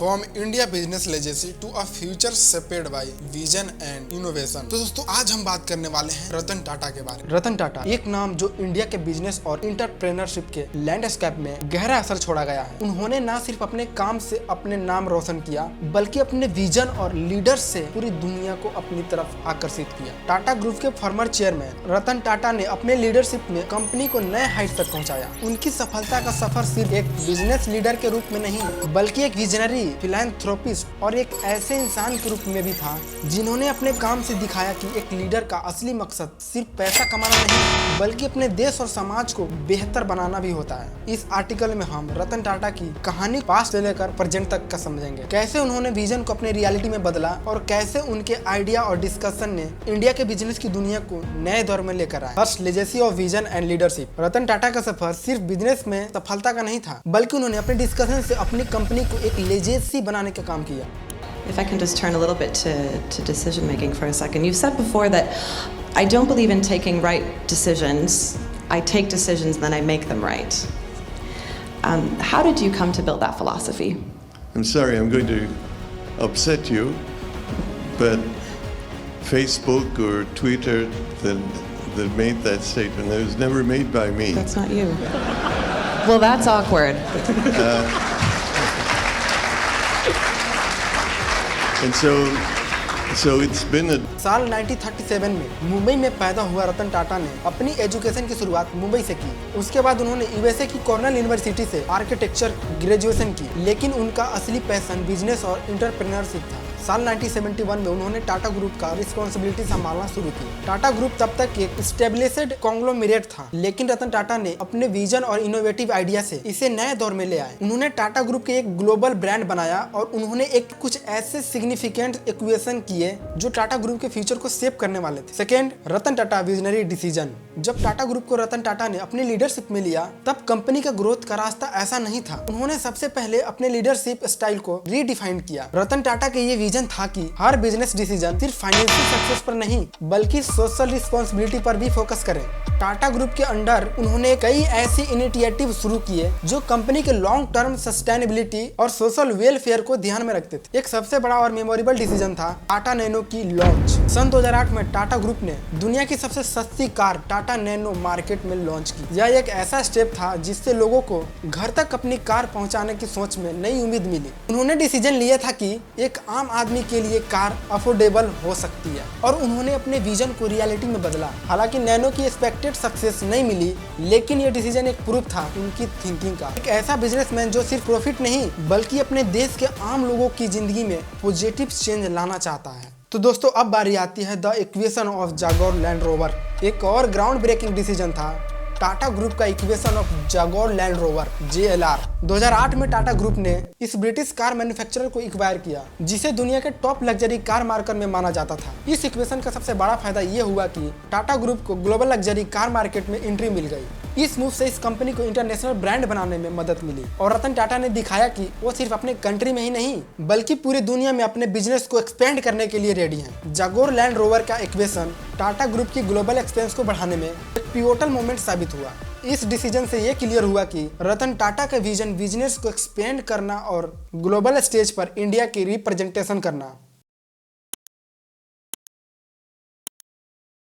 From India business legacy to a future shaped by vision and innovation. तो दोस्तों आज हम बात करने वाले हैं रतन टाटा के बारे में। रतन टाटा एक नाम जो इंडिया के बिजनेस और इंटरप्रेन्योरशिप के लैंडस्केप में गहरा असर छोड़ा गया है। उन्होंने न सिर्फ अपने काम से अपने नाम रोशन किया बल्कि अपने विजन और लीडर से पूरी दुनिया को अपनी तरफ आकर्षित किया। टाटा ग्रुप के फॉर्मर चेयरमैन रतन टाटा ने अपने लीडरशिप में कंपनी को नए हाइट तक पहुंचाया। उनकी सफलता का सफर सिर्फ एक बिजनेस लीडर के रूप में नहीं बल्कि एक विजनरी, फिलैंथ्रोपिस्ट और एक ऐसे इंसान के रूप में भी था जिन्होंने अपने काम से दिखाया कि एक लीडर का असली मकसद सिर्फ पैसा कमाना नहीं बल्कि अपने देश और समाज को बेहतर बनाना भी होता है। इस आर्टिकल में हम रतन टाटा की कहानी पास्ट से लेकर प्रेजेंट तक का समझेंगे, कैसे उन्होंने विजन को अपने रियलिटी में बदला और कैसे उनके आइडिया और डिस्कशन ने इंडिया के बिजनेस की दुनिया को नए दौर में लेकर आया। First, legacy of vision and leadership. Ratan Tata का सफर सिर्फ बिजनेस में सफलता का नहीं था बल्कि उन्होंने अपने डिस्कशन से अपनी कंपनी को एक लेजेसी बनाने का काम किया। If I can just turn a little bit to decision making for a second. You've said before that I don't believe in taking right decisions. I take decisions and then I make them right. How did you come to build that philosophy? I'm sorry, I'm going to upset you, but Facebook or Twitter that made that statement, it was never made by me. That's not you. Well, that's awkward. And so it's been a साल 1937 में मुंबई में पैदा हुआ रतन टाटा ने अपनी education की शुरुआत मुंबई से की। उसके बाद उन्होंने यूएसए की कॉर्नेल यूनिवर्सिटी से आर्किटेक्चर ग्रेजुएशन की, लेकिन उनका असली पैशन बिजनेस और एंटरप्रेन्योरशिप था। साल 1971 में उन्होंने टाटा ग्रुप का रिस्पॉन्सिबिलिटी संभालना शुरू की। टाटा ग्रुप तब तक एक स्टेबलिश्ड कॉन्ग्लोमेरेट था, लेकिन रतन टाटा ने अपने विजन और इनोवेटिव आइडिया से इसे नए दौर में ले आए। उन्होंने टाटा ग्रुप के एक ग्लोबल ब्रांड बनाया और उन्होंने एक कुछ ऐसे सिग्निफिकेंट इक्वेशन किए जो टाटा ग्रुप के फ्यूचर को शेप करने वाले थे। Second, Ratan Tata visionary decision. जब टाटा ग्रुप को रतन टाटा ने अपनी लीडरशिप में लिया तब कंपनी का ग्रोथ का रास्ता ऐसा नहीं था। उन्होंने सबसे पहले अपने लीडरशिप स्टाइल को रीडिफाइन किया। रतन टाटा के ये विजन था कि हर बिजनेस डिसीजन सिर्फ फाइनेंशियल सक्सेस पर नहीं बल्कि सोशल रिस्पांसिबिलिटी पर भी फोकस करें। टाटा ग्रुप के अंडर उन्होंने कई ऐसी इनिशिएटिव शुरू किए जो कंपनी के लॉन्ग टर्म सस्टेनेबिलिटी और सोशल वेलफेयर को ध्यान में रखते थे। एक सबसे बड़ा और मेमोरेबल डिसीजन था टाटा नैनो की लॉन्च। सन 2008 में टाटा ग्रुप ने दुनिया की सबसे सस्ती कार टाटा नैनो मार्केट में लॉन्च की। यह एक ऐसा स्टेप था जिससे लोगों को घर तक अपनी कार पहुंचाने की सोच में नई उम्मीद मिली। उन्होंने डिसीजन लिया था कि एक आम आदमी के लिए कार अफोर्डेबल हो सकती है और उन्होंने अपने विजन को रियलिटी में बदला। हालांकि नैनो की एक्सपेक्टेड सक्सेस नहीं मिली, लेकिन ये डिसीजन एक प्रूफ था उनकी थिंकिंग का। एक ऐसा बिजनेसमैन जो सिर्फ प्रॉफिट नहीं बल्कि अपने देश के आम लोगों की जिंदगी में पॉजिटिव चेंज लाना चाहता है। तो दोस्तों अब बारी आती है द इक्वेशन ऑफ जागोर लैंड रोवर। एक और ग्राउंड ब्रेकिंग डिसीजन था टाटा ग्रुप का इक्वेशन ऑफ जागोर लैंड रोवर JLR। 2008 में टाटा ग्रुप ने इस ब्रिटिश कार मैन्युफैक्चरर को एक्वायर किया जिसे दुनिया के टॉप लग्जरी कार मार्केट में माना जाता था। इस इक्वेशन का सबसे बड़ा फायदा ये हुआ कि टाटा ग्रुप को ग्लोबल लग्जरी कार मार्केट में एंट्री मिल गई। इस मूव से इस कंपनी को इंटरनेशनल ब्रांड बनाने में मदद मिली और रतन टाटा ने दिखाया कि वो सिर्फ अपने कंट्री में ही नहीं बल्कि पूरी दुनिया में अपने बिजनेस को एक्सपेंड करने के लिए रेडी हैं। जागोर लैंड रोवर का इक्वेशन टाटा ग्रुप की ग्लोबल एक्सपेंस को बढ़ाने में एक पिवोटल मोमेंट साबित हुआ। इस डिसीजन से ये क्लियर हुआ कि रतन टाटा का विजन बिजनेस को एक्सपेंड करना और ग्लोबल स्टेज पर इंडिया की रिप्रेजेंटेशन करना।